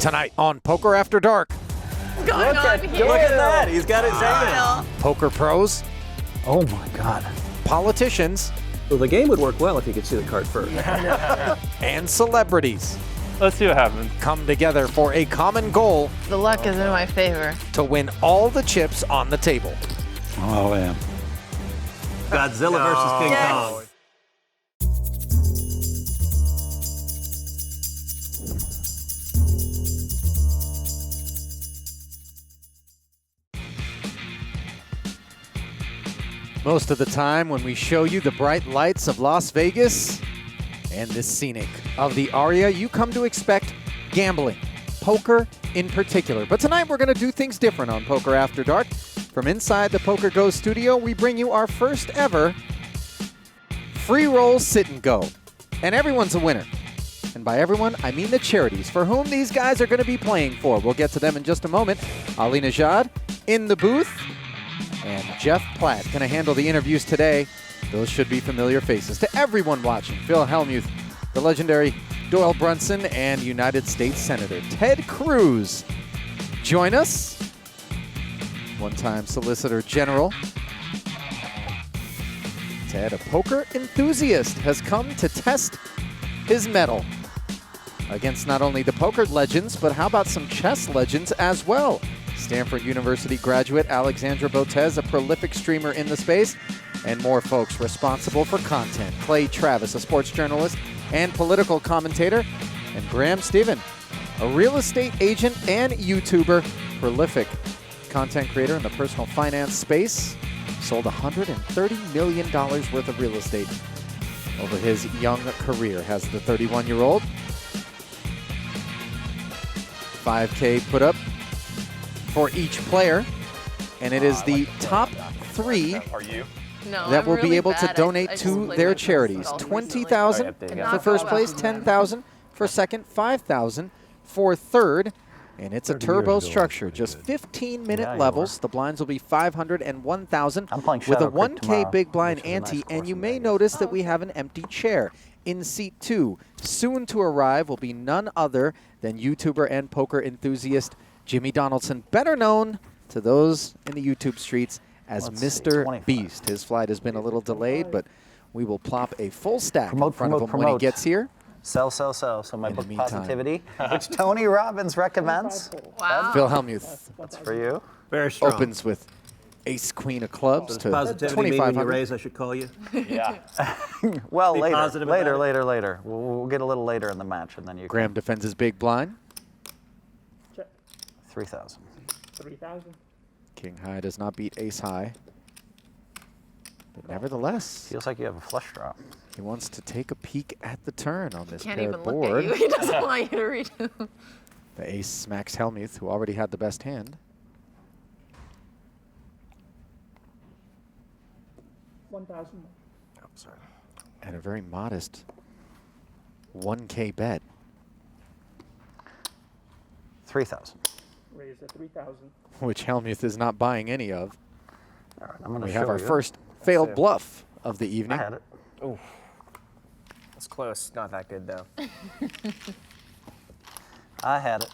Tonight on Poker After Dark, What's going on here? Look at that. He's got his hand. poker pros, Oh my God. politicians, Well, the game would work well if you could see the card first. and celebrities Let's see what happens. come together for a common goal The luck is in my favor. to win all the chips on the table. Oh, yeah. Godzilla versus King Kong. Most of the time when we show you the bright lights of Las Vegas and the scenic of the aria, you come to expect gambling, poker in particular. But tonight we're going to do things different on Poker After Dark. From inside the Poker Go studio, we bring you our first ever free roll sit and go. And everyone's a winner. And by everyone, I mean the charities for whom these guys are going to be playing for. We'll get to them in just a moment. Ali Najad in the booth. And Jeff Platt going to handle the interviews today. Those should be familiar faces to everyone watching. Phil Hellmuth, the legendary Doyle Brunson, and United States Senator Ted Cruz join us. One-time Solicitor General. Ted, a poker enthusiast, has come to test his mettle against not only the poker legends, but how about some chess legends as well? Stanford University graduate Alexandra Botez, a prolific streamer in the space, and more folks responsible for content. Clay Travis, a sports journalist and political commentator, and Graham Stephen, a real estate agent and YouTuber, prolific content creator in the personal finance space. Sold $130 million worth of real estate over his young career. Has the 31-year-old. 5K put up for each player, and it is the top three No, that I'm will really be able bad. to I donate just to played their with charities. myself 20,000 recently. for first place, 10,000 for second, 5,000 for third, and it's a 30 turbo years ago, structure. that's Just pretty 15-minute Yeah, you levels. The blinds will be 500 and 1,000 I'm playing with a Shadow Creek 1K tomorrow, big blind which is a nice ante, course and you in may Vegas. notice that we have an empty chair in seat 2. Soon to arrive will be none other than YouTuber and poker enthusiast Jimmy Donaldson, better known to those in the YouTube streets as Let's see, Mr. 25. Beast. His flight has been a little delayed, but we will plop a full stack Promote, in front of him promote, when he promote. gets here. Sell. So my In the book meantime. Positivity, which Tony Robbins recommends. Wow. Phil Hellmuth That's for you. Very strong. opens with ace queen of clubs Does to positivity mean when you 2,500. raise, I should call you? Yeah. Well, Be positive about later. We'll get a little later in the match, and then you. Graham defends his big blind. 3,000. 3,000. King high does not beat ace high. But nevertheless, Feels like you have a flush draw. he wants to take a peek at the turn on this Can't paired even board. look at you. He doesn't want you to read him. The ace smacks Hellmuth, who already had the best hand. 1,000. Oh, sorry. At a very modest 1K bet. 3,000. Raise to 3,000. Which Hellmuth is not buying any of. All right, I'm going to We show have our you. first failed bluff of the I evening. had it. That's close. Not that good, though. I had it.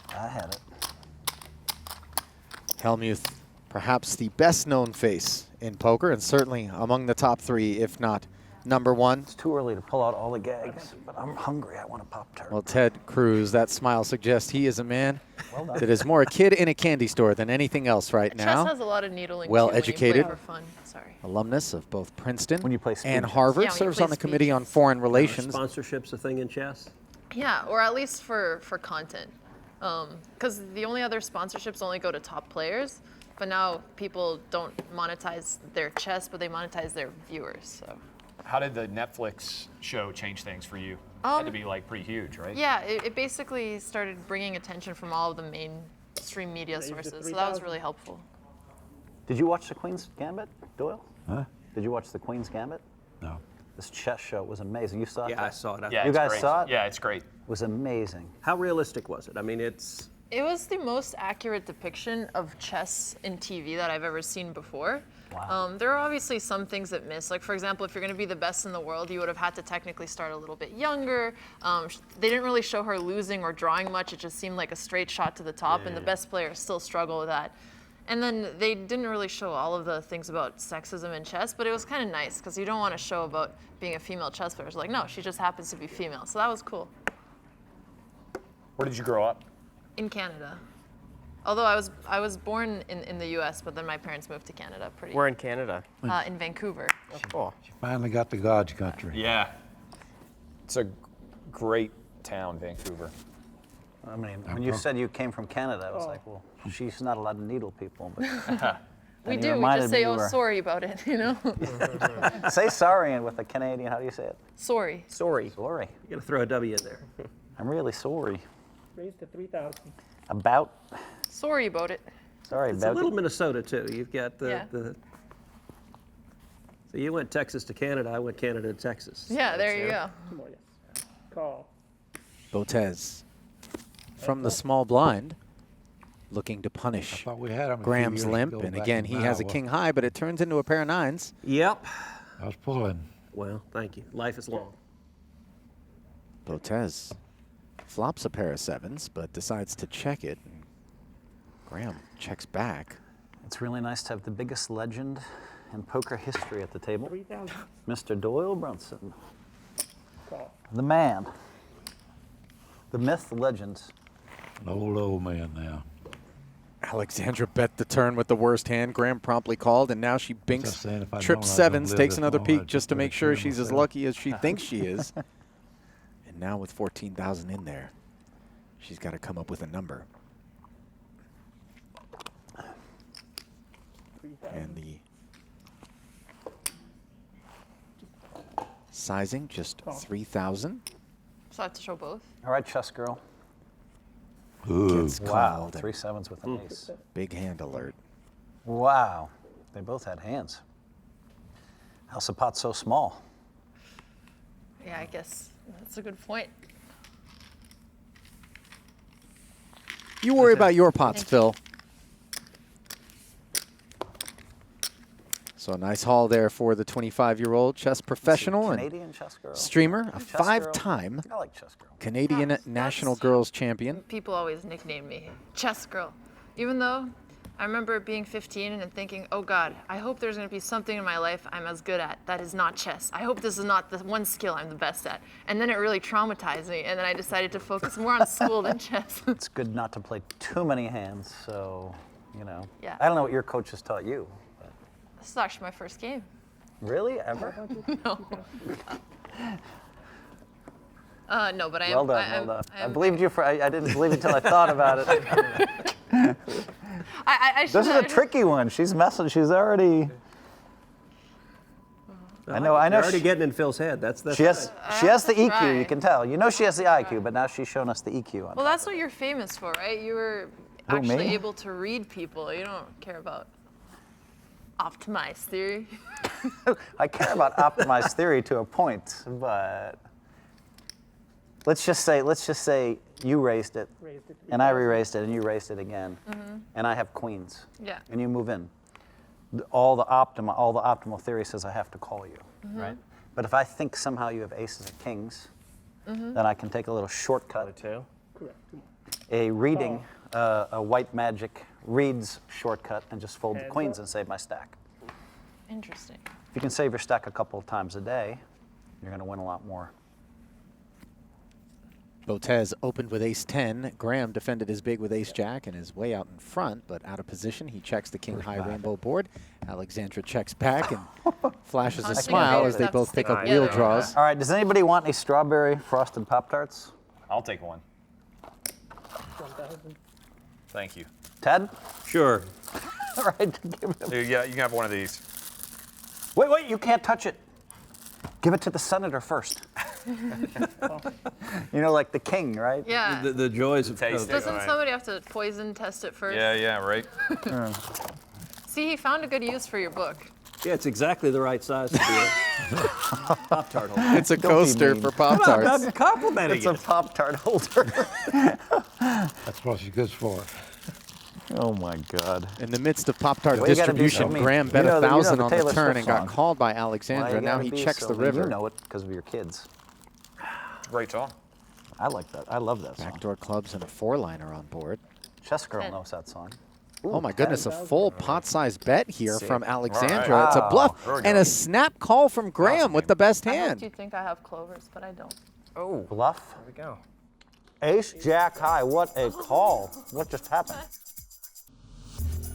Hellmuth, perhaps the best known face in poker, and certainly among the top 3, if not number 1. It's too early to pull out all the gags, but I'm hungry. I want a Pop-Tart. Well, Ted Cruz, that smile suggests he is a man that is more a kid in a candy store than anything else right Chess now. has a lot of needling. Well too when you play educated. for fun. Sorry. Alumnus of both Princeton When you play speed and chess. Harvard, Yeah, when you serves play on the speed Committee on chess. Foreign Relations. Sponsorship's a thing in chess? Yeah, or at least for content. Because the only other sponsorships only go to top players, but now people don't monetize their chess, but they monetize their viewers. So. How did the Netflix show change things for you? Had to be like pretty huge, right? Yeah, it basically started bringing attention from all of the mainstream media Raised to sources, so that was 3,000. really helpful. Did you watch the Queen's Gambit, Doyle? Huh? Did you watch the Queen's Gambit? No. This chess show was amazing. You saw it? Yeah, I saw it. Yeah, You it's guys great. saw it? Yeah, it's great. It was amazing. How realistic was it? I mean, it's It was the most accurate depiction of chess in TV that I've ever seen before. Wow. There are obviously some things that miss. Like, for example, if you're going to be the best in the world, you would have had to technically start a little bit younger. They didn't really show her losing or drawing much. It just seemed like a straight shot to the top, and the best players still struggle with that. And then they didn't really show all of the things about sexism in chess, but it was kind of nice because you don't want to show about being a female chess player. It's like, no, she just happens to be female. So that was cool. Where did you grow up? In Canada. Although I was born in the U.S., but then my parents moved to Canada. We're in Canada. In Vancouver. Oh, cool. Finally got to God's country. Yeah. It's a great town, Vancouver. I mean, when you said you came from Canada, I was like, well, she's not allowed to needle people. But We you do. We reminded just me say, you oh, were- sorry about it, you know? say sorry and with a Canadian, how do you say it? Sorry. Sorry. Sorry. You gotta throw a W in there. I'm really sorry. Raised to 3,000. About? Sorry about it. Sorry It's a about little Minnesota too. You've got Yeah. the. So you went Texas to Canada. I went Canada to Texas. Yeah, there you go. Two more, yes. Call. Botez from the small blind, looking to punish Thought we had him a few Graham's years limp. ago And back again, in he has a Iowa. king high, but it turns into a pair of nines. Yep. I was pulling. Well, thank you. Life is long. Botez flops a pair of sevens, but decides to check it. And Graham checks back. It's really nice to have the biggest legend in poker history at the table, 3,000. Mr. Doyle Brunson. Call. The man. The myth, the legend. An old man now. Alexandra bet the turn with the worst hand. Graham promptly called, and now she I binks saying? If I'd trip known I was sevens, gonna live takes this another long, peek I'd just to put make it sure through she's as myself. lucky as she thinks she is. And now with 14,000 in there, she's got to come up with a number. 3,000. And the sizing, just 3,000. So I have to show both. All right, chess girl. Ooh. Gets Wow, called. 3 sevens with an ace. Big hand alert. Wow, they both had hands. How's the pot so small? Yeah, I guess that's a good point. You worry about your pots, Thank Phil. So a nice haul there for the 25-year-old chess professional and Canadian chess girl. streamer, a Chess girl. 5-time I like chess girl. Canadian That's- national girls champion. People always nickname me Chess Girl. Even though I remember being 15 and thinking, oh God, I hope there's going to be something in my life I'm as good at that is not chess. I hope this is not the one skill I'm the best at. And then it really traumatized me, and then I decided to focus more on school than chess. It's good not to play too many hands, so, you know. Yeah. I don't know what your coach has taught you. But This is actually my first game. really? Ever? No. No, but I am. Well done, I am, well done. I I am- believed you I didn't believe it until I thought about it. I This is a tricky one. She's messing. She's already. I know. You're already She, getting in Phil's head. That's she has. She has the to EQ. try. You can tell. You know she has the IQ, but now she's shown us the EQ on. Well, that's what you're famous for, right? You were Who, actually me? able to read people. You don't care about optimized theory. I care about optimized theory to a point, but let's just say you raised it, Raised it to and I 3,000. re-raised it, and you raised it again, and I have queens, Yeah. and you move in. All the optimal theory says I have to call you, right? But if I think somehow you have aces and kings, then I can take a little shortcut, Two. Correct. Two more. a reading, a white magic reads shortcut, and just fold the Heads queens up. and save my stack. Interesting. If you can save your stack a couple of times a day, you're going to win a lot more. Botez opened with ace-10. Graham defended his big with ace-jack and is way out in front, but out of position. He checks the king-high rainbow board. Alexandra checks back and flashes a Honestly, smile they as they have to both stick pick up together. wheel draws. All right, does anybody want a strawberry frosted Pop-Tarts? I'll take one. 1,000. Thank you. Ted? Sure. All right, give it. Here, yeah, you can have one of these. Wait, you can't touch it. Give it to the senator first. You know, like the king, right? Yeah. The joys of Taste it. poker. Doesn't somebody have to poison test it first? Yeah, right. See, he found a good use for your book. Yeah, it's exactly the right size to be a Pop-Tart holder. It's a coaster for Pop-Tarts. I'm complimenting It's a it. Pop-Tart holder. That's what she's good for. Oh my God. In the midst of Pop-Tart Well, you gotta do distribution, something. Graham bet You know the- 1,000 the on the Taylor turn Swift and got song. called by Why Alexandra. you Now gotta he be checks so the mean? river. You know it because of your kids. Great song. I like that. I love that song. Backdoor clubs and a 4-liner on board. Chess Girl Ten. knows that song. Oh my goodness, a full pot-sized bet here from Alexandra. All right. It's a Wow. bluff There we go. and a snap call from Graham Awesome with the best I hope you hand. think I have clovers, but I don't. Oh, Bluff. there we go. Ace, Jack high. What a call. What just happened?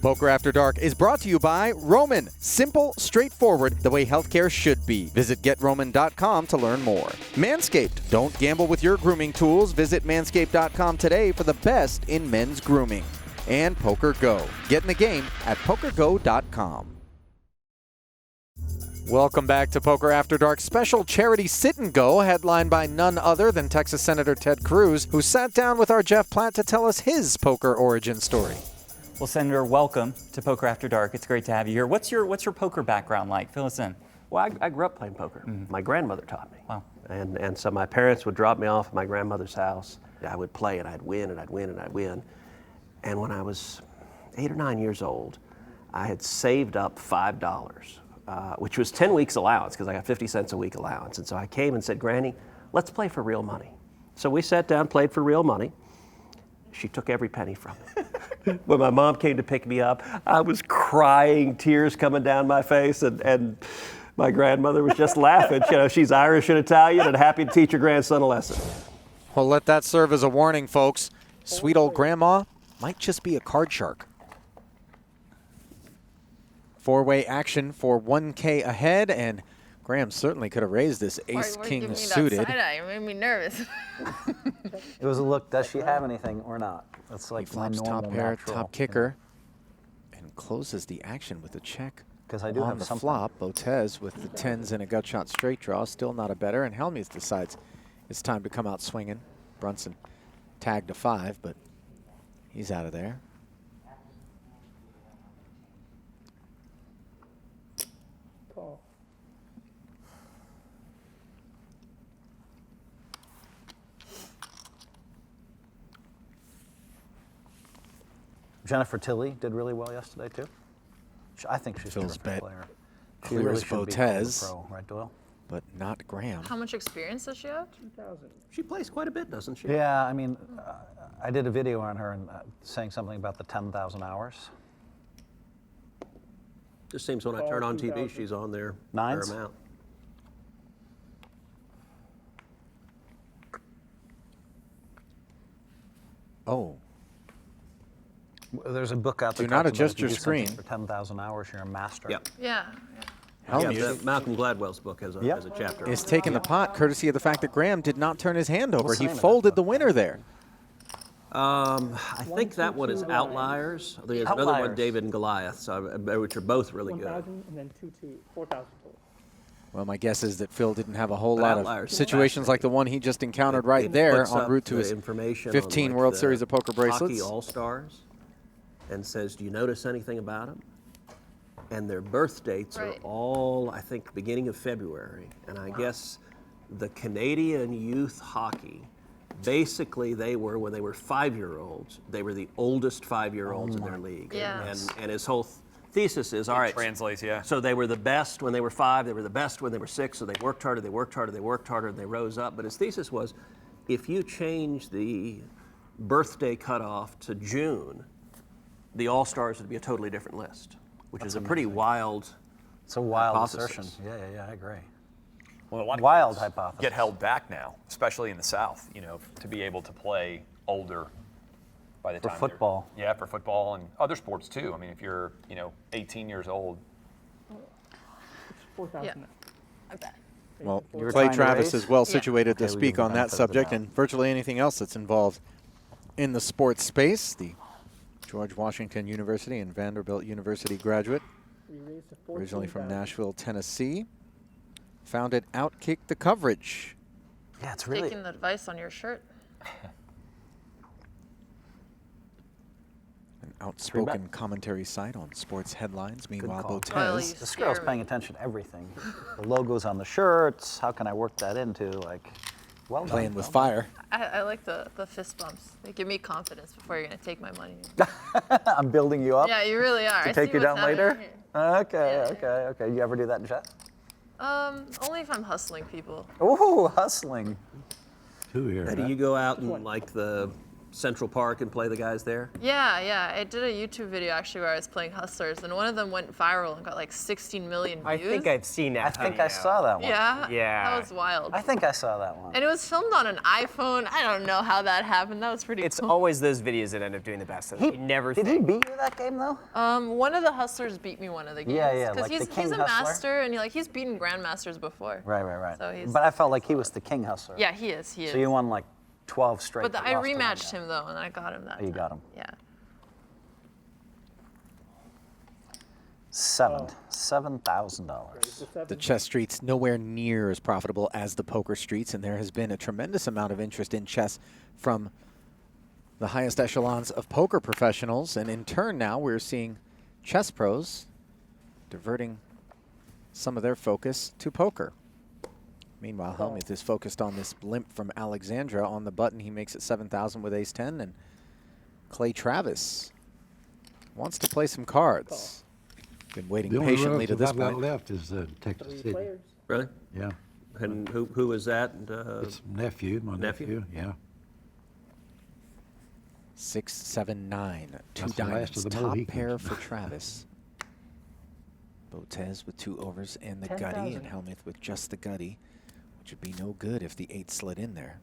Poker After Dark is brought to you by Roman. Simple, straightforward, the way healthcare should be. Visit GetRoman.com to learn more. Manscaped. Don't gamble with your grooming tools. Visit Manscaped.com today for the best in men's grooming. And Poker Go. Get in the game at PokerGo.com. Welcome back to Poker After Dark special charity sit and go, headlined by none other than Texas Senator Ted Cruz, who sat down with our Jeff Platt to tell us his poker origin story. Well, Senator, welcome to Poker After Dark. It's great to have you here. What's your poker background like? Fill us in. Well, I grew up playing poker. My grandmother taught me. Wow. And so my parents would drop me off at my grandmother's house. I would play and I'd win and I'd win and I'd win. And when I was 8 or 9 years old, I had saved up $5, which was 10 weeks allowance because I got 50 cents a week allowance. And so I came and said, Granny, let's play for real money. So we sat down, played for real money. She took every penny from me. When my mom came to pick me up, I was crying, tears coming down my face, and my grandmother was just laughing. You know, she's Irish and Italian and happy to teach her grandson a lesson. Well, let that serve as a warning, folks. Sweet old grandma might just be a card shark. Four-way action for 1K ahead, and Graham certainly could have raised this Why you ace-king giving me suited. that side-eye? It made me nervous. It was a look. Does she have anything or not? That's He like my flops normal top pair, natural, top kicker, and closes the action with a check. 'Cause I do on have the something. flop. Botez with the 10s and a gut shot straight draw, still not a better. And Helmuth decides it's time to come out swinging. Brunson tagged a 5, but he's out of there. Call. Jennifer Tilley did really well yesterday too. I think she's a Phil's terrific bet player. She clears really should be called a Botez. pro, right, Doyle? But not Graham. How much experience does she have? 2,000. She plays quite a bit, doesn't she? Yeah, I mean, I did a video on her and saying something about the 10,000 hours. Just seems when I turn on TV, she's on there a fair Nines? amount. Oh, There's a book out there. Do not talks about adjust if you your do something screen. For 10,000 hours, you're a master. Yep. Yeah. Helmuth Yeah, Malcolm Gladwell's book has a, Yep. has a chapter. is taking the pot, courtesy of the fact that Graham did not turn his hand over. What's the He name of that folded book? the winner there. I think that one is Outliers. There's another one, Outliers. David and Goliath, which are both really good. 1,000 and then 4,000 total. Well, my guess is that Phil didn't have a whole But lot Outliers of is situations like the one he just encountered right It there puts en up route to the his information on, 15 like, World the Series of Poker bracelets. Hockey All-Stars, and says, do you notice anything about them? And their birth dates are Right. all, I think, beginning of February. And I guess the Canadian youth hockey, basically they were, when they were 5-year-olds, they were the oldest 5-year-olds in their league. Yeah. And his whole thesis is, all right, Translates, yeah. so they were the best when they were 5, they were the best when they were 6, so they worked harder, they worked harder, they worked harder, and they rose up. But his thesis was, if you change the birthday cutoff to June, the All-Stars would be a totally different list, which is a pretty wild It's a wild hypothesis. assertion. Yeah, I agree. Well, a lot of Wild kids hypothesis. get held back now, especially in the South, you know, to be able to play older by the For time football. Yeah, for football and other sports too. I mean, if you're, 18 years old, It's 4,000 Yeah. now. I bet. Well, You were Clay trying to Travis raise? is well Yeah. situated to Okay, we speak give the on that benefit of the subject doubt. and virtually anything else that's involved in the sports space. The George Washington University and Vanderbilt University graduate, We raised to originally from 14,000. Nashville, Tennessee, founded Outkick the Coverage. Yeah, it's really. Taking the advice on your shirt. And outspoken commentary site on sports headlines. Meanwhile, call. Well, Botez. you This girl's scare paying me. attention to everything. The logos on the shirts. How can I work that into, like, well done, Playing with well done. fire. I like the fist bumps. They give me confidence before you're gonna take my money. I'm building you up Yeah, you really are. to I take see you what's down later. happening here. Okay, Yeah. okay. You ever do that in chess? Only if I'm hustling people. Ooh, hustling. 2 here. Do you go out and like the Central Park and play the guys there? Yeah. I did a YouTube video actually where I was playing Hustlers, and one of them went viral and got like 16 million views. I think I've seen that. I think I saw that one. Yeah. Yeah. That was wild. I think I saw that one. And it was filmed on an iPhone. I don't know how that happened. That was pretty It's cool. always those videos that end up doing the best. You never Did he think. beat you that game, though? One of the Hustlers beat me one of the games. Yeah, Because like the he's King a Hustler? master, and he's beaten grandmasters before. Right. So he's- But I felt like he was the king hustler. Yeah, he is. So you won like 12 straight. But but I lost to one rematched guy. him though, and I got him that Oh, you time. got him. Yeah. $7,000. The chess streets nowhere near as profitable as the poker streets, and there has been a tremendous amount of interest in chess from the highest echelons of poker professionals, and in turn now we're seeing chess pros diverting some of their focus to poker. Meanwhile, Helmuth is focused on this limp from Alexandra on the button. He makes it 7,000 with ace-10, and Clay Travis wants to play some cards. Been waiting The only patiently to relative this I've got point. left is Texas 3 City. players. Really? Yeah. And who is that? It's nephew, my nephew. Yeah. 6, 7, 9. Two That's the last diamonds. of the Top Mohicans. pair for Travis. Botez with 2 overs and the gutty, 10,000. and Helmuth with just the gutty, which would be no good if the 8 slid in there.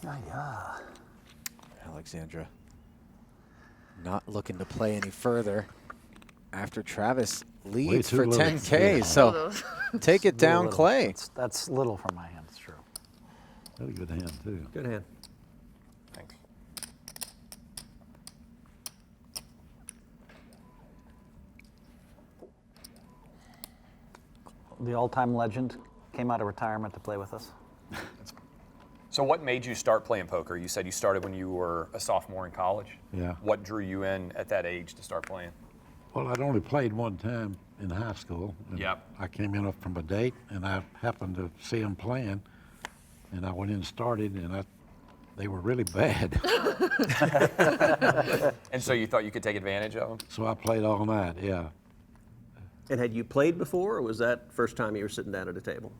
Yeah. Alexandra not looking to play any further after Travis leads too for low. 10K. Yeah. So take it down, Little. Clay. That's little for my hand, it's true. Really good hand, too. Good hand. Thanks. The all-time legend came out of retirement to play with us. So what made you start playing poker? You said you started when you were a sophomore in college. Yeah. What drew you in at that age to start playing? Well, I'd only played one time in high school. And Yep. I came in from a date, and I happened to see them playing, and I went in and started, and they were really bad. And so you thought you could take advantage of them? So I played all night, yeah. And had you played before, or was that first time you were sitting down at a table?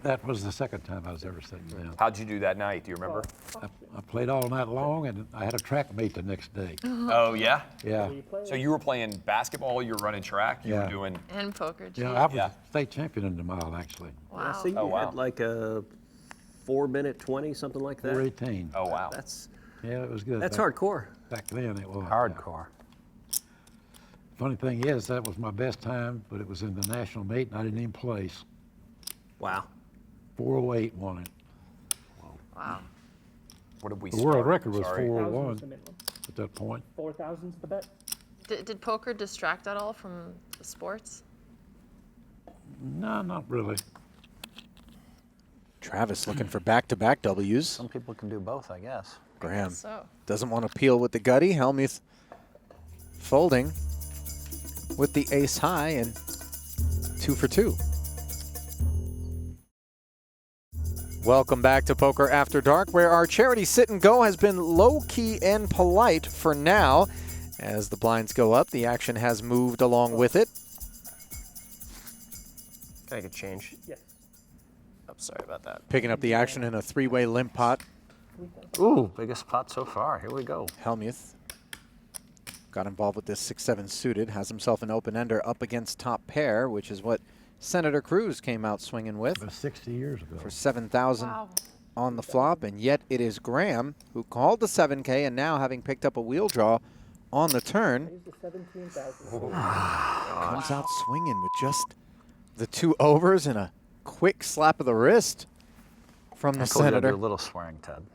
That was the second time I was ever sitting down. How'd you do that night? Do you remember? I played all night long, and I had a track meet the next day. Oh, yeah? Yeah. So you were playing basketball, you were running track, you Yeah. were doing... And poker. Geez. Yeah, I was Yeah. state champion in the mile, actually. Wow. So you Oh, wow. had like a 4-minute 20, something like that? 418. Oh, wow. That's Yeah, it was good. that's back, hardcore. Back then it was. Hardcore. Funny thing is, that was my best time, but it was in the national meet, and I didn't even place. Wow. 408 won it. Wow. What did we The world start? record was Sorry. 4,000 401 is the minimum. at that point. 4,000 is the bet. Did poker distract at all from sports? No, not really. Travis looking for back-to-back W's. Some people can do both, I guess. Graham So. doesn't want to peel with the gutty. Helmuth folding with the ace high and 2 for 2. Welcome back to Poker After Dark, where our charity sit and go has been low-key and polite for now. As the blinds go up, the action has moved along with it. Can I get change? Yes. I'm sorry about that. Picking up the action in a 3-way limp pot. Ooh, biggest pot so far. Here we go. Helmuth got involved with this 6-7 suited, has himself an open-ender up against top pair, which is what Senator Cruz came out swinging with It was 60 years ago. for 7,000 Wow. on the flop, and yet it is Graham who called the 7K, and now having picked up a wheel draw on the turn, Here's the 17,000. comes out swinging with just the 2 overs and a quick slap of the wrist from the I told you I'd do Senator. a little swearing, Ted.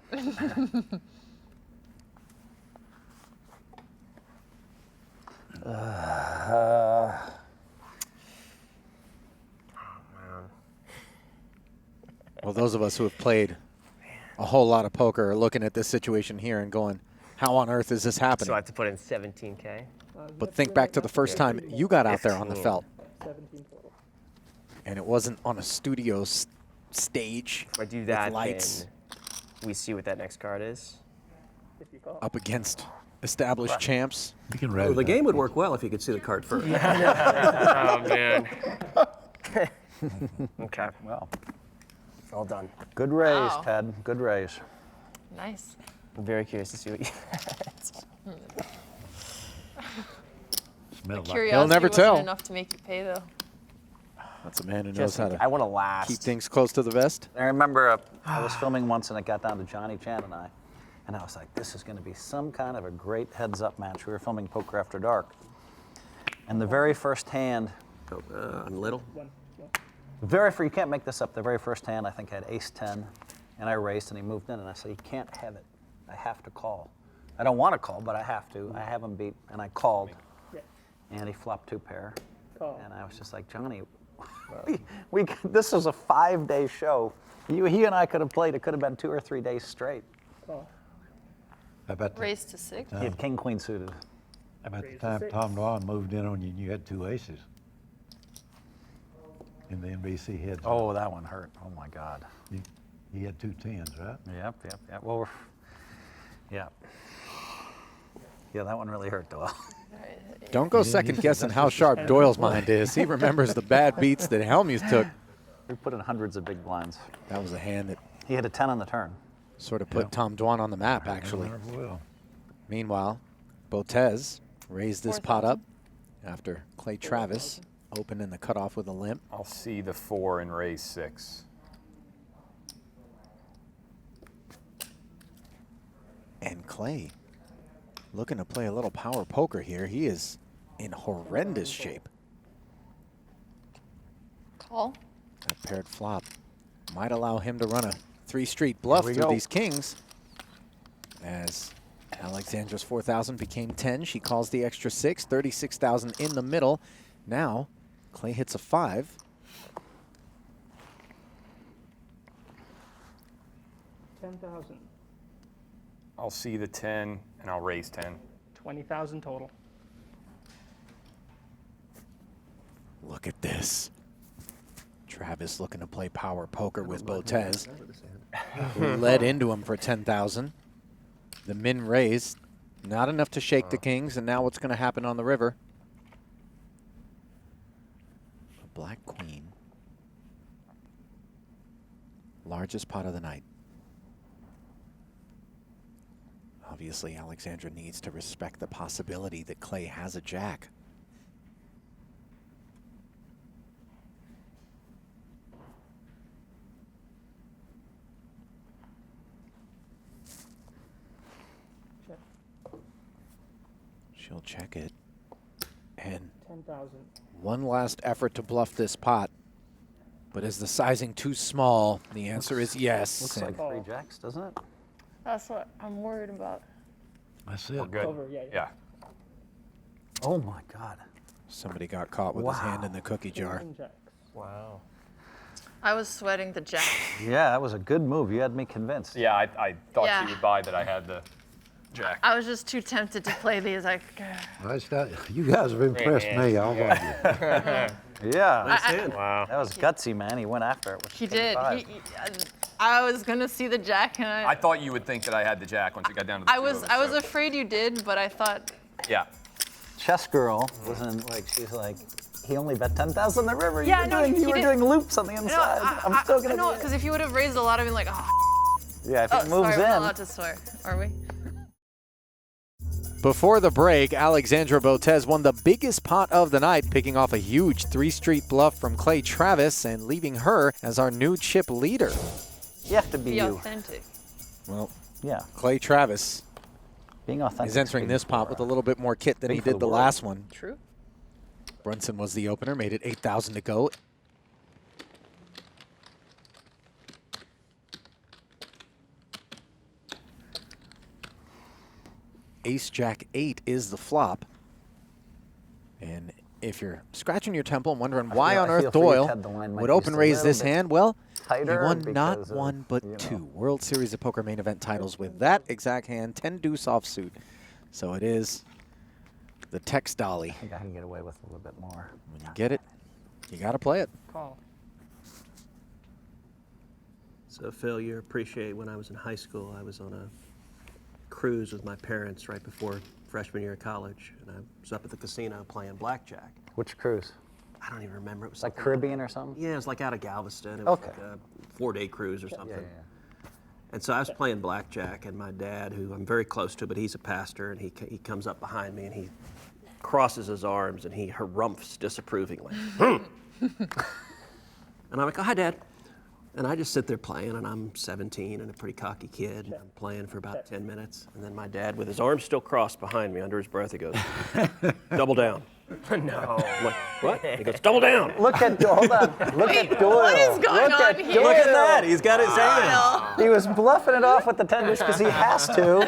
Well, those of us who have played a whole lot of poker are looking at this situation here and going, How on earth is this happening? So I have to put in 17K. But think back to the first time you got out there on the 15. felt. 17 total. And it wasn't on a studio stage If I do with that, lights then we see what that next card is. If you call. up against established champs. You can write Well, the it down. game would work well if you could see the card first. Oh, man. Okay, Well, all done. good raise, Wow. Ted. Good raise. Nice. I'm very curious to see what you Smelled like Curiosity never wasn't tell. enough to make you pay, though. That's a man who knows Just, how to I want to last. keep things close to the vest. I remember I was filming once and it got down to Johnny Chan and I was like, this is going to be some kind of a great heads-up match. We were filming Poker After Dark. And the very first hand, I'm little. you can't make this up, the very first hand I think I had ace-10 and I raised and he moved in and I said, you can't have it. I have to call. I don't want to call, but I have to. I have him beat and I called. Yeah. And he flopped 2-pair. Call. And I was just like, Johnny, this was a 5-day show. He and I could have played. It could have been 2 or 3 days straight. Call. How about the, Raise to 6. He had king queen suited. how about the Raise to time 6. Tom Dwan moved in on you and you had 2 aces? In the NBC heads. Oh, that one hurt. Oh my God. He had 2 10s, right? Yep. Well, yeah. Yeah, that one really hurt, Doyle. Don't go second guessing how sharp Doyle's mind is. He remembers the bad beats that Helmuth took. We put in hundreds of big blinds. That was a hand that He had a 10 on the turn. sort of put Tom Dwan on the map, actually. Well, Meanwhile, Botez raised this pot up after Clay Travis opened in the cutoff with a limp. I'll see the 4 and raise 6. And Clay looking to play a little power poker here. He is in horrendous shape. Call. That paired flop might allow him to run a 3-street bluff we through go. these kings. As Alexandra's 4,000 became 10, she calls the extra 6, 36,000 in the middle. Now, Clay hits a 5. $10,000. I'll see the 10 and I'll raise 10. 20,000 total. Look at this. Travis looking to play power poker with Botez. Who led into him for 10,000. The min raise, not enough to shake the kings, and now what's going to happen on the river? A black queen. Largest pot of the night. Obviously, Alexandra needs to respect the possibility that Clay has a jack. Check. She'll check it. And 10,000. one last effort to bluff this pot. But is the sizing too small? The answer is yes. Looks And like 3 jacks, doesn't it? That's what I'm worried about. that's it. We're good. Over, yeah. Yeah. Oh my God. somebody got caught with his hand in the cookie jar. King jacks. Wow. I was sweating the jack. Yeah, that was a good move. You had me convinced. Yeah, I thought Yeah. she would buy that I had the jack. I was just too tempted to play these. Like, You guys have impressed me. I'll love you. Yeah. Wow. That was gutsy, man. He went after it with he king did. 5. I was gonna see the jack, and I thought you would think that I had the jack once it got down to the I two was of us, I was so- afraid you did, but I thought Yeah. Chess girl was in, like, she's like, he only bet 10,000 in the river. Yeah, you no, were, doing, he you were did- doing loops on the inside. I'm still gonna know do because it. if you would have raised a lot, I'd been like, oh, Yeah, if he moves sorry, we're not in. allowed to swear, are we? Before the break, Alexandra Botez won the biggest pot of the night, picking off a huge 3-street bluff from Clay Travis and leaving her as our new chip leader. You have to be Be you. authentic. Well, Yeah, Clay Travis being authentic. is entering this pot with a little bit more kit than Big he for did the the world. last one. True. Brunson was the opener, made it 8,000 to go. Ace Jack 8 is the flop. And if you're scratching your temple and wondering why feel- on I earth feel for you, Doyle Ted, the line might would be open just a raise little this bit hand, well, he tighter won not because of, one but you know. two World Series of Poker main event titles with that exact hand, 10 deuce offsuit. So it is the text dolly. I think I can get away with a little bit more. When you get it, you got to play it. Call. So, Phil, you appreciate when I was in high school, I was on a cruise with my parents right before freshman year of college, and I was up at the casino playing blackjack. Which cruise? I don't even remember. It was Like something Caribbean or something? Yeah, it was like out of Galveston. It was Okay. like a 4-day cruise or something. Yeah. And so I was playing blackjack, and my dad, who I'm very close to, but he's a pastor, and he comes up behind me and he crosses his arms and he harumphs disapprovingly. And I'm like, oh, hi, Dad. And I just sit there playing, and I'm 17 and a pretty cocky kid. And I'm playing for about 10 minutes, and then my dad, with his arms still crossed behind me under his breath, he goes, double down. No. I'm like, what? He goes, double down. Look at hold on. Look Wait, at Doyle. what is going Look on at here? Doyle. Look at that. He's got his hands. He was bluffing it off with the 10 deuce because he has to,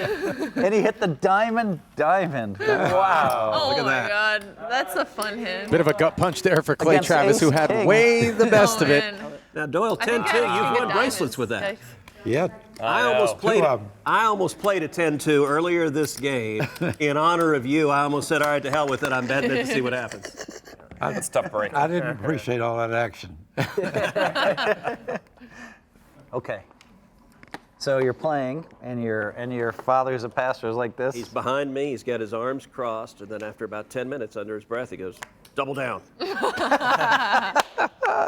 and he hit the diamond. Wow. Oh Look at my that. God, that's a fun hand. Bit of a gut punch there for Clay Against Travis, who ace had king. way the best Oh, of it. man. Now, Doyle, I think 10-2, I you've have won king bracelets of with that. diamonds. Yeah. I almost played. Two of 'em. I almost played a 10-2 earlier this game in honor of you. I almost said, "All right, to hell with it. I'm betting it to see what happens." That's tough break. I didn't appreciate all that action. Okay. So you're playing, and your father's a pastor is like this. He's behind me. He's got his arms crossed, and then after about 10 minutes, under his breath, he goes, "Double down." I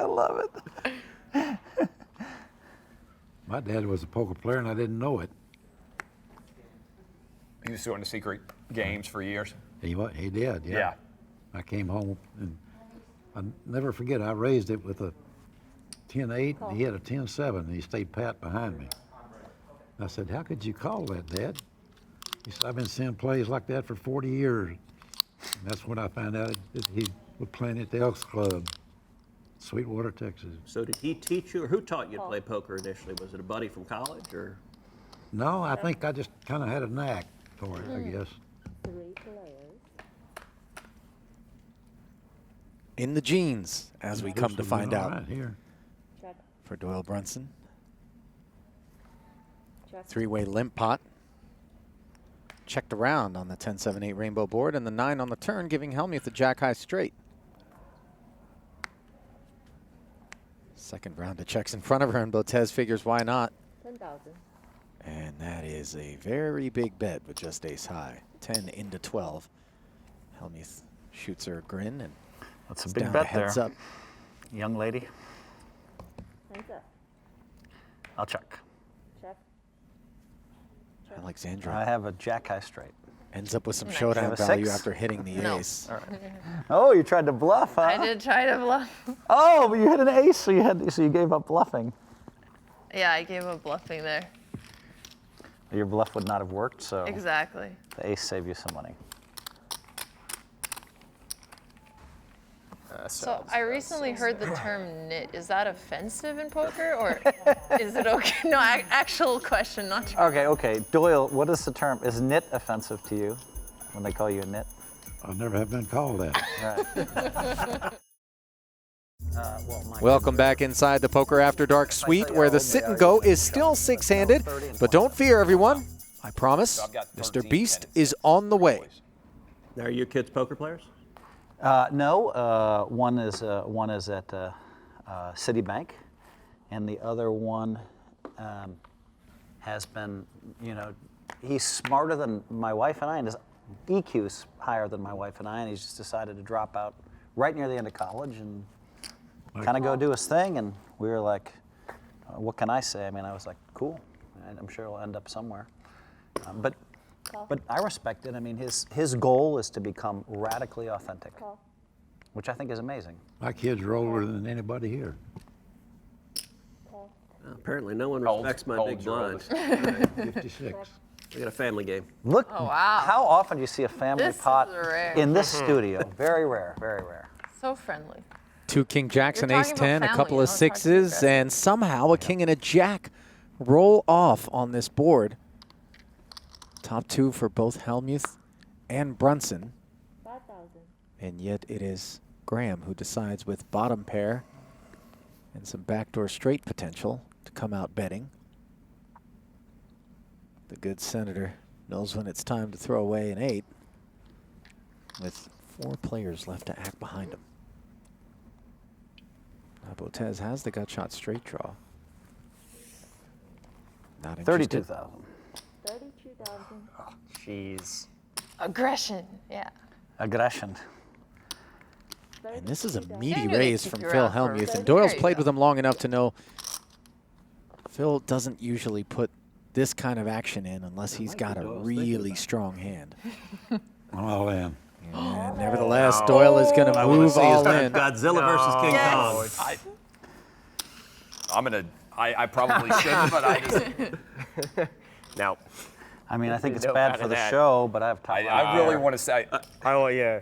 love it. My dad was a poker player, and I didn't know it. He was doing the secret games for years. He did, yeah. Yeah. I came home, and I never forget, I raised it with a 10-8, and he had a 10-7, and he stayed pat behind me. And I said, how could you call that, Dad? He said, I've been seeing plays like that for 40 years. And that's when I found out that he was playing at the Elks Club, Sweetwater, Texas. So did he teach you, or who taught you to play poker initially? Was it a buddy from college, or? No, I think I just kind of had a knack for it, I guess. In the genes, as we come to find out. Right here. For Doyle Brunson. Three-way limp pot. Checked around on the 10-7-8 rainbow board, and the 9 on the turn, giving Helmuth the jack-high straight. Second round of checks in front of her, and Botez figures why not. 10,000. And that is a very big bet with just ace-high. 10 into 12. Helmuth shoots her a grin, and That's a it's big down bet to heads there. up. Young lady. Hands up. I'll check. Check. Alexandra I have a jack high straight. ends up with some Nice. showdown You have a value 6? after hitting the No. ace. Oh, you tried to bluff, huh? I did try to bluff. Oh, but you hit an ace, so you gave up bluffing. Yeah, I gave up bluffing there. Your bluff would not have worked, so Exactly. the ace saved you some money. So I recently heard the term nit. Is that offensive in poker, or is it okay? No, actual question, not true. Okay. Doyle, what is the term? Is nit offensive to you when they call you a nit? I never have been called that. Right. Welcome back inside the Poker After Dark suite, where the sit and go is still six-handed. But don't fear, everyone. I promise, So I've got 13, Mr. Beast 10, and is on the way. Now, are your kids poker players? No, one is at Citibank, and the other one has been, he's smarter than my wife and I, and his EQ's higher than my wife and I, and he's just decided to drop out right near the end of college and kind of go do his thing. And we were like, what can I say? I mean, I was like, cool. I'm sure he'll end up somewhere. But I respect it. I mean, his goal is to become radically authentic, which I think is amazing. My kids are older than anybody here. Well, apparently, no one Old- respects my old big Gerald. blind. 56. We got a family game. Look, Oh, wow. how often do you see a family This is pot rare. in this studio? Very rare, very rare. So friendly. Two king jacks, You're an ace talking 10, about a family, couple you of know, it's hard to sixes, aggressive. and somehow a king and a jack roll off on this board. Top two for both Helmuth and Brunson. 5,000. And yet it is Graham who decides with bottom pair and some backdoor straight potential to come out betting. The good senator knows when it's time to throw away an 8 with 4 players left to act behind him. Now Botez has the gut shot straight draw. Not interested. 32,000. 32,000. Jeez. Aggression, yeah. Aggression. And this is a 32,000. meaty I knew they'd raise keep from you Phil around for a Hellmuth. bit. And Doyle's There you played go. with him long enough to know Phil doesn't usually put this kind of action in unless he's got a really strong hand. I'm all in. And nevertheless, Doyle is going to move all in. Godzilla versus King Yes. Kong. I probably shouldn't, but I just, No. I mean, I think it's No bad better for the than that. show, but I have top. I really want to say, Oh, yeah.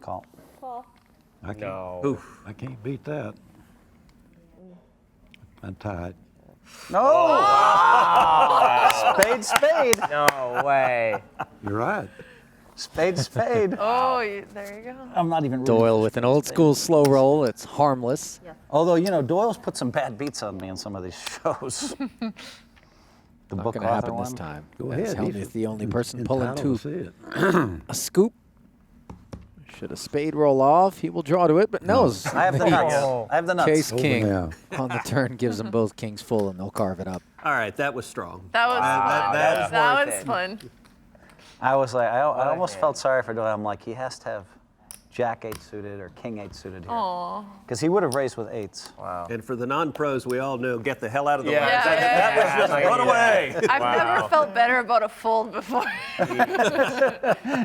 Call. Call. I can't, No. I can't beat that. I'm tied. No! Spade, spade. No way. You're right. Spade, spade. Oh, there you go. I'm not even. Doyle with an old school slow roll. It's harmless. Although, you know, Doyle's put some bad beats on me in some of these shows. The Not book going to happen author this one. time. Go As ahead. Hellmuth the only person pulling entitled two. to see it. A scoop. Should a spade roll off, he will draw to it, but knows. I have the nuts. I have the nuts. Case Over king now. on the turn gives them both kings full, and they'll carve it up. All right, that was strong. That was fun. That was worth it. fun. I was like, I almost felt sorry for Doyle. I'm like, he has to have Jack 8 suited or King 8 suited here. Aw. Because he would have raised with 8s. Wow. And for the non-pros, we all knew, get the hell out of the way. Yeah. That was just Yeah. run away. I've never felt better about a fold before.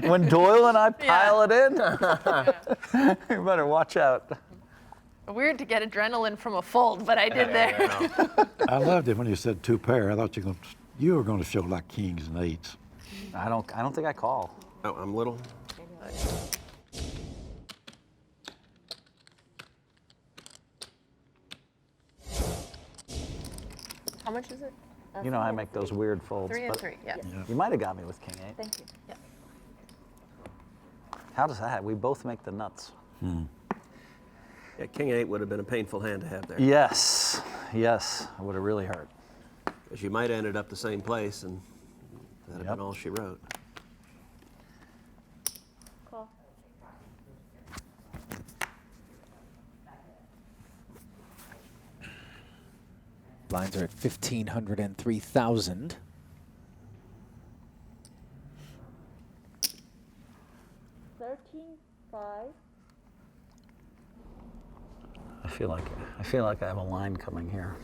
When Doyle and I pile it in, you better watch out. Weird to get adrenaline from a fold, but I did there. I loved it when you said 2 pair. I thought you were going to show like kings and 8s. I don't think I call. Oh, I'm little. How much is it? You know I make those weird folds. 3 and but 3, yeah. You might have got me with King 8. Thank you. Yeah. How does that? We both make the nuts. Yeah, King 8 would have been a painful hand to have there. Yes, yes, it would have really hurt. Because you might have ended up the same place, and that'd have been all she wrote. Call. Lines are at 1,500 and 3,000. $13,500. I feel like I have a line coming here.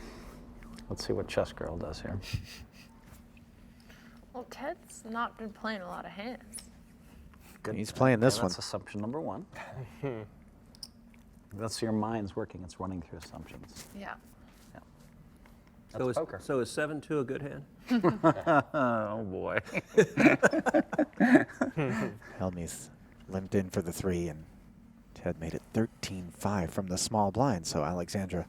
Let's see what Chess Girl does here. Well, Ted's not been playing a lot of hands. Good. He's playing this That's one. assumption number 1. That's your mind's working. It's running through assumptions. Yeah. So is, poker. so is 7-2 a good hand? Oh boy. Hellmuth limped in for the 3, and Ted made it 13-5 from the small blind. So Alexandra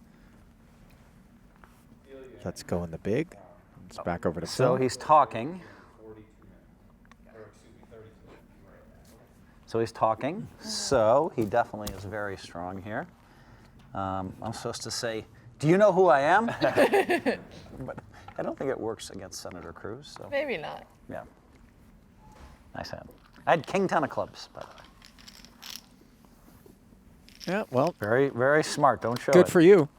lets go in the big. It's back over to So Phil. he's talking. So he definitely is very strong here. I'm supposed to say, do you know who I am? But I don't think it works against Senator Cruz. So Maybe not. yeah, nice hand. I had King 10 of clubs, by the way. Yeah, well, Very, very smart. Don't show good it. for you.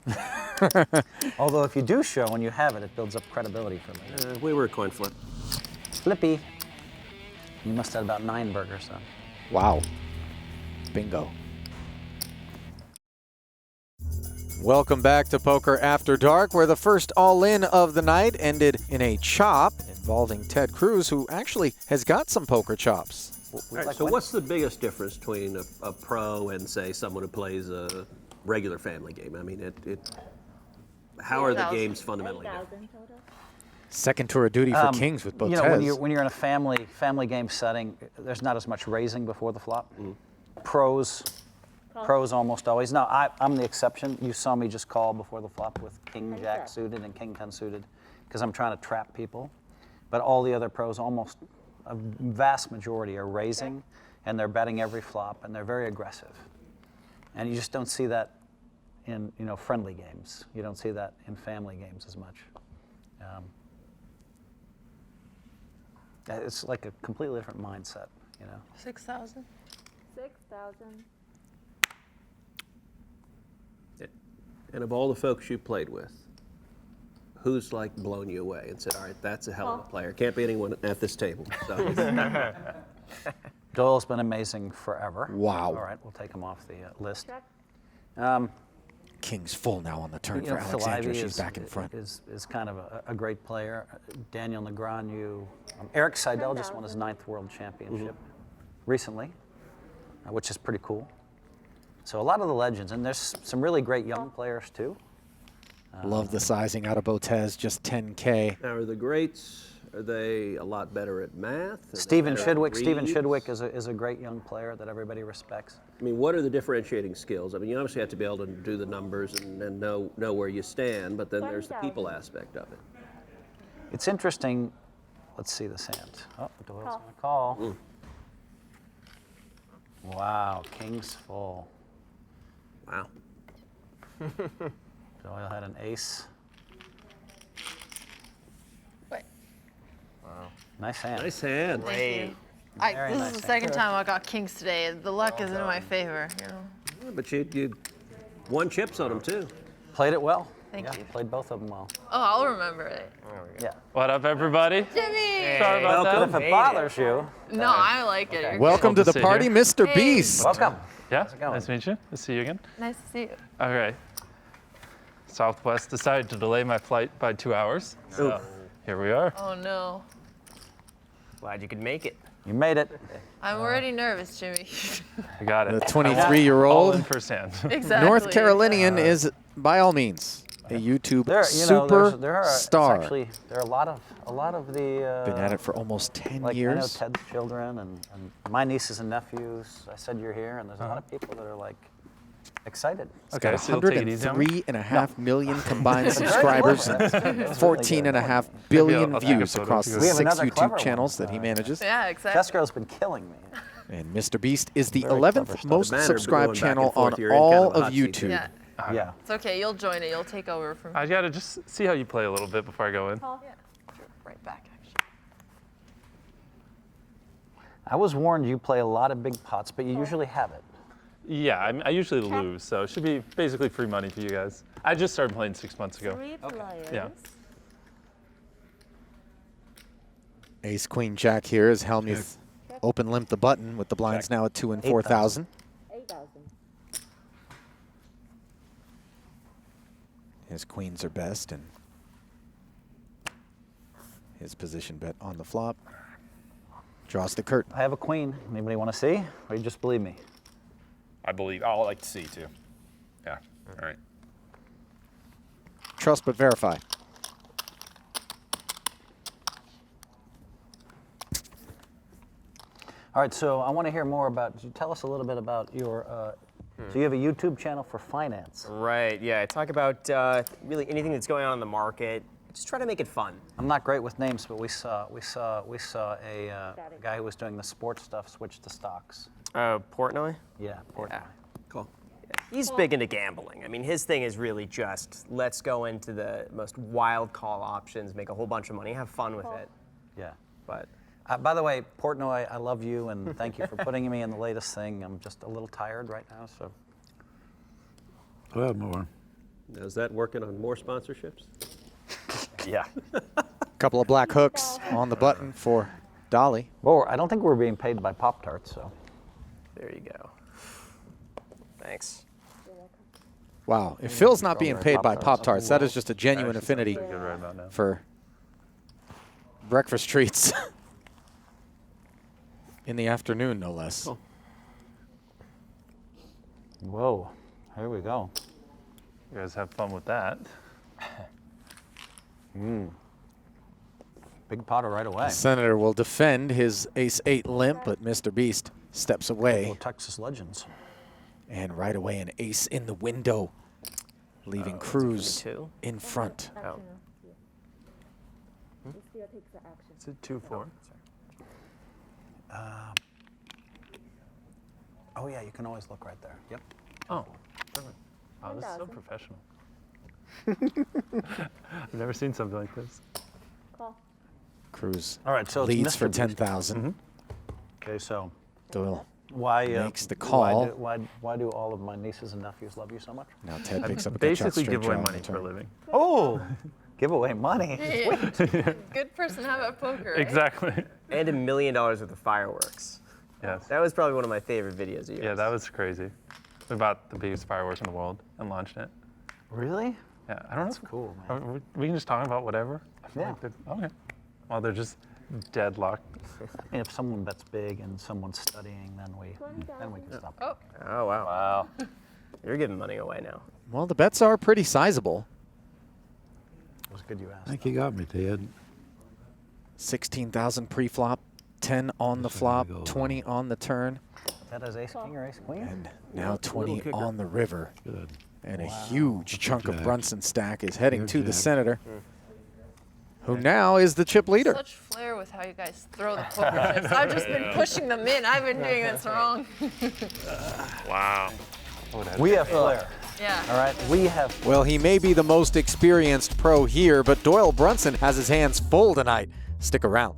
Although if you do show and you have it, it builds up credibility for me. We were a coin flip. Flippy. You must have had about 9 burgers then. Wow. Bingo. Welcome back to Poker After Dark, where the first all-in of the night ended in a chop involving Ted Cruz, who actually has got some poker chops. All right, so what's the biggest difference between a pro and, say, someone who plays a regular family game? I mean, how are the 8,000. games fundamentally different? 8,000 total. Second tour of duty for Kings with Botez. You know, when you're in a family game setting, there's not as much raising before the flop. Pros almost always. No, I'm the exception. You saw me just call before the flop with King Jack suited and King 10 suited because I'm trying to trap people. But all the other pros, almost a vast majority, are raising and they're betting every flop, and they're very aggressive. And you just don't see that in friendly games. You don't see that in family games as much. It's like a completely different mindset, 6,000. 6,000. And of all the folks you played with, who's like blown you away and said, all right, that's a hell of a player. Can't be anyone at this table. So. Doyle's been amazing forever. Wow. All right, we'll take him off the list. Check. King's full now on the turn for Phil Alexandra. Ivey She's back in front. Is kind of a great player. Daniel Negreanu. Eric Seidel just won his 9th World Championship recently, which is pretty cool. So a lot of the legends, and there's some really great young players too. Love the sizing out of Botez, just 10K. Now, are the greats, are they a lot better at math? Steven Shidwick is a great young player that everybody respects. I mean, what are the differentiating skills? I mean, you obviously have to be able to do the numbers and know where you stand, but then there's the people aspect of it. It's interesting. Let's see this hand. Oh, Doyle's going to call. Wow, King's full. Wow. Doyle had an ace. Wait. Nice hand. Nice hand. Thank you. Very This nice is the hand. second time I got kings today. The luck is in my favor. Yeah, but you won chips on them too. Played it well. Thank you. Played both of them well. Oh, I'll remember it. Yeah. What up, everybody? Jimmy! Sorry about If that. it bothers you. No, I like it. You're Welcome to Good the to see party, you. Mr. Hey. Beast. Welcome. Yeah, going? nice to meet you. Nice to see you again. Nice to see you. Okay. Southwest decided to delay my flight by 2 hours. So here we are. Oh no. Glad you could make it. You made it. I'm already nervous, Jimmy. I got it. The All in 23-year-old firsthand. Exactly. North Carolinian is, by all means, a YouTube There are star. Actually, there are a lot of the. Been at it for almost 10 like, years. I know Ted's children and my nieces and nephews. I said you're here, and there's a lot of people that are like excited. Okay, so you'll take it easy on me? 103.5 million combined subscribers and 14.5 billion I'll take a views photo across if the you have 6 another clever YouTube channels one. that he manages. Yeah, exactly. Jessica's been killing me. And Mr. Beast is the Very 11th clever stuff. most The banner subscribed going back and channel forth, on you're in kind all of a of hot seat YouTube. Yeah. Yeah. It's okay. You'll join it. You'll take over from me. I gotta just see how you play a little bit before I go in. Call. Yeah. Right back, actually. I was warned you play a lot of big pots, but you usually have it. Yeah, I usually lose, so it should be basically free money for you guys. I just started playing 6 months ago. 3 players. Yeah. Ace, Queen, Jack here as Helmuth open limp the button with the blinds now at 2 and 4,000. 8,000. His queens are best, and his position bet on the flop. Draws the curtain. I have a queen. Anybody want to see, or you just believe me? I believe. I'll like to see too. Yeah. All right. Trust but verify. All right, so I want to hear more about. Tell us a little bit about your. So you have a YouTube channel for finance. Right, yeah. I talk about really anything that's going on in the market. Just try to make it fun. I'm not great with names, but we saw a guy who was doing the sports stuff switch to stocks. Portnoy? Yeah, Portnoy. Cool. He's big into gambling. I mean, his thing is really just let's go into the most wild call options, make a whole bunch of money, have fun with it. Yeah. But By the way, Portnoy, I love you and thank you for putting me in the latest thing. I'm just a little tired right now, so. Well, more. Now, is that working on more sponsorships? Yeah. Couple of black hooks on the button for Dolly. Well, I don't think we're being paid by Pop-Tarts, so. there you go. Thanks. Wow, if Phil's not being paid by Pop-Tarts. Pop-Tarts, that is just a genuine affinity Good right about now. for breakfast treats in the afternoon, no less. Cool. Whoa, here we go. You guys have fun with that. Big potter right away. The Senator will defend his ace-8 limp, but Mr. Beast steps away. Well, Texas Legends. And right away, an ace in the window, leaving Cruz 22. in front. Oh. He still takes the action. Is it 2-4? Oh yeah, you can always look right there. Yep. Oh, perfect. Oh, this is so 10,000. professional. I've never seen something like this. Call. Cruz All right, so it's leads for MrBeast. 10,000. Okay, so Doyle. why Makes the call. Why do all of my nieces and nephews love you so much? Now Ted picks up a good shot Basically straight give away draw on money the for a turn. living. Oh, give away money. Good person to have at poker, right? Exactly. And $1 million worth of fireworks. Yes. That was probably one of my favorite videos of yours. Yeah, that was crazy. We bought the biggest fireworks in the world and launched it. Really? Yeah, I don't That's know. cool, man. We can just talk about whatever. I feel Yeah. like okay. Well, they're just deadlocked. I mean, if someone bets big and someone's studying, then we can stop. Oh, Oh, wow. Wow. You're giving money away now. Well, the bets are pretty sizable. It was good you asked. I think you got me, Ted. 16,000 pre-flop, 10 on the Just flop, let it go. 20 on the turn, That is ace king or ace queen? and now Little 20 kicker. on the river. Good. And a huge chunk of Jack. Brunson stack is heading Good to the Jack. senator, who now is the chip leader. such flair with how you guys throw the poker chips. I've just been pushing them in. I've been doing this wrong. Wow. We have flair. Yeah. All right, we have. Well, he may be the most experienced pro here, but Doyle Brunson has his hands full tonight. Stick around.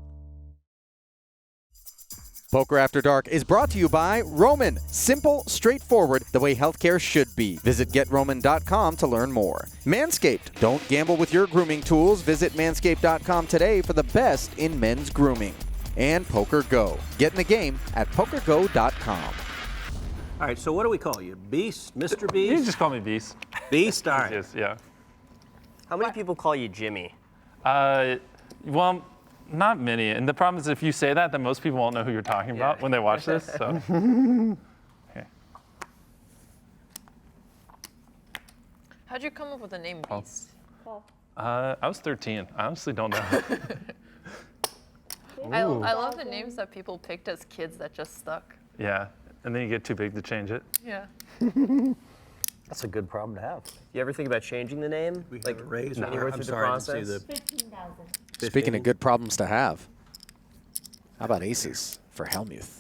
Poker After Dark is brought to you by Roman. Simple, straightforward, the way healthcare should be. Visit GetRoman.com to learn more. Manscaped. Don't gamble with your grooming tools. Visit Manscaped.com today for the best in men's grooming. And Poker Go. Get in the game at PokerGo.com. All right, so what do we call you? Beast? Mr. You can Beast? just call me Beast. Beast? All right. Yes, yeah. How many people call you Jimmy? Well, not many. And the problem is if you say that, then most people won't know who you're talking about when they watch this. So. Okay. How'd you come up with the name Beast? Call. I was 13. I honestly don't know. I love the names that people picked as kids that just stuck. Yeah. And then you get too big to change it. Yeah. That's a good problem to have. You ever think about changing the name? We Like, have it raised. when you went I'm through the sorry, I didn't see process? the 15,000. Speaking 15. of good problems to have, how about aces for Helmuth?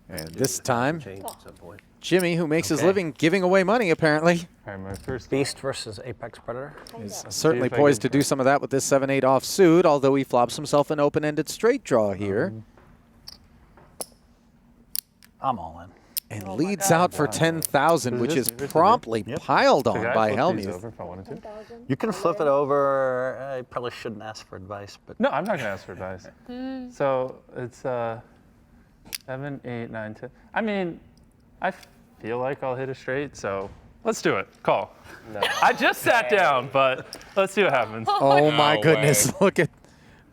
And this time, Change at some point. Jimmy, who makes his Okay. living giving away money, apparently, All right, my first. Beast versus Apex Predator. is certainly if I poised to can- do some of that with this 7-8 offsuit, although he flops himself an open-ended straight draw here I'm all in. and leads out for 10,000, which is Here's the promptly piled So on can I by flip these Helmuth. over if I wanted to? 10,000. You can flip it over. I probably shouldn't ask for advice, but No, I'm not going to ask for advice. So it's 7, 8, 9, 10. I mean, I feel like I'll hit a straight, so let's do it. Call. No. I just sat down, but let's see what happens. Oh my No goodness, look at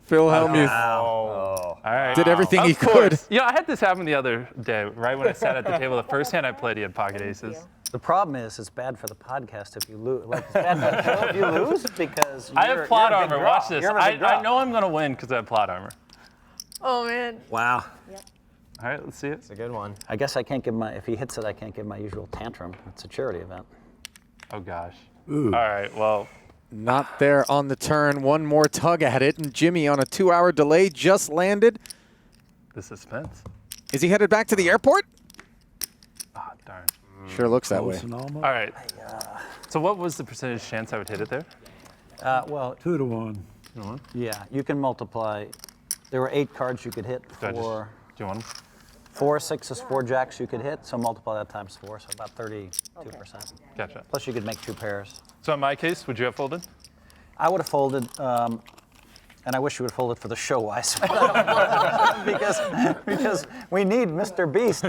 Phil Helmuth. All right. Did everything he Of course. could. Yeah, I had this happen the other day, right when I sat at the table. The first hand I played, he had pocket aces. the problem is it's bad for the podcast if you lose. Like, it's bad for the show if you lose because I you're- have plot you're a big armor. draw. Watch this. You're a big I draw. know I'm going to win because I have plot armor. Oh man. Wow. All right, let's see it. It's a good one. I guess I can't give my. If he hits it, I can't give my usual tantrum. It's a charity event. Oh, gosh. Ooh. All right, well, Not there on the turn. One more tug at it, and Jimmy on a 2-hour delay just landed. the suspense. Is he headed back to the airport? Ah, darn. Sure looks that way. Close and almost. All right. So what was the percentage chance I would hit it there? Well, 2 to 1. yeah, you can multiply. There were 8 cards you could hit. Do I just- For do you want 'em? 4 6s, 4 jacks you could hit. So multiply that times 4, so about 32%. Gotcha. Plus you could make 2 pairs. So in my case, would you have folded? I would have folded, and I wish you would have folded for the show wise. because we need Mr. Beast.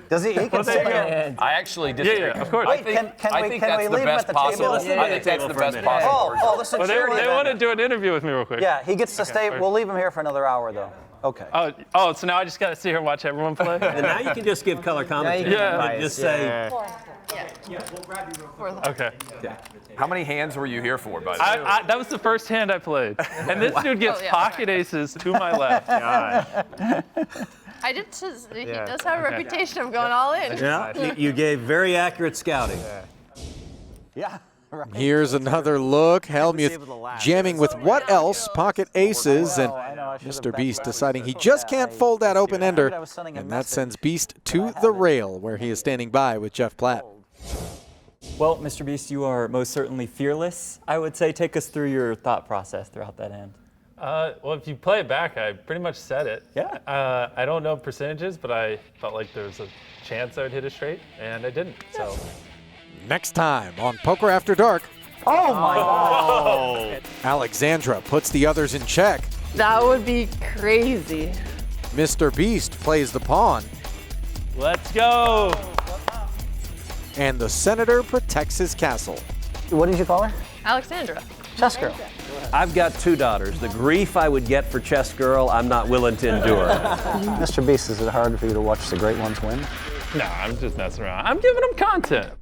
Does he can sit here. I actually disagree. yeah, of course. I think, Can I we- think can that's we the leave him best at the table? possible. Let's leave him I at think the that's table the for a best minute. possible. Oh, this is a Well, charity they want to event. do an interview with me real quick. Yeah, he gets to stay. We'll leave him here for another hour, though. Okay. Oh, so now I just got to sit here and watch everyone play? And now you can just give color commentary. Yeah. And just say, Okay. How many hands were you here for, by the way? That was the first hand I played. And this dude gets Oh, yeah. pocket aces to my left. I did. He does have a reputation of going all in. yeah, you gave very accurate scouting. Yeah. Here's another look. Helmuth jamming with what else? Pocket aces, and Mr. Beast deciding he just can't fold that open-ender, and that sends Beast to the rail, where he is standing by with Jeff Platt. Well, Mr. Beast, you are most certainly fearless. I would say take us through your thought process throughout that hand. Well, if you play it back, I pretty much said it. Yeah. I don't know percentages, but I felt like there was a chance I would hit it straight, and I didn't. So. Next time on Poker After Dark. Oh my God! Alexandra puts the others in check. That would be crazy. Mr. Beast plays the pawn, Let's go! and the senator protects his castle. What did you call her? Alexandra. Chess girl. I've got 2 daughters. The grief I would get for Chess Girl, I'm not willing to endure. Mr. Beast, is it hard for you to watch the great ones win? No, I'm just messing around. I'm giving them content.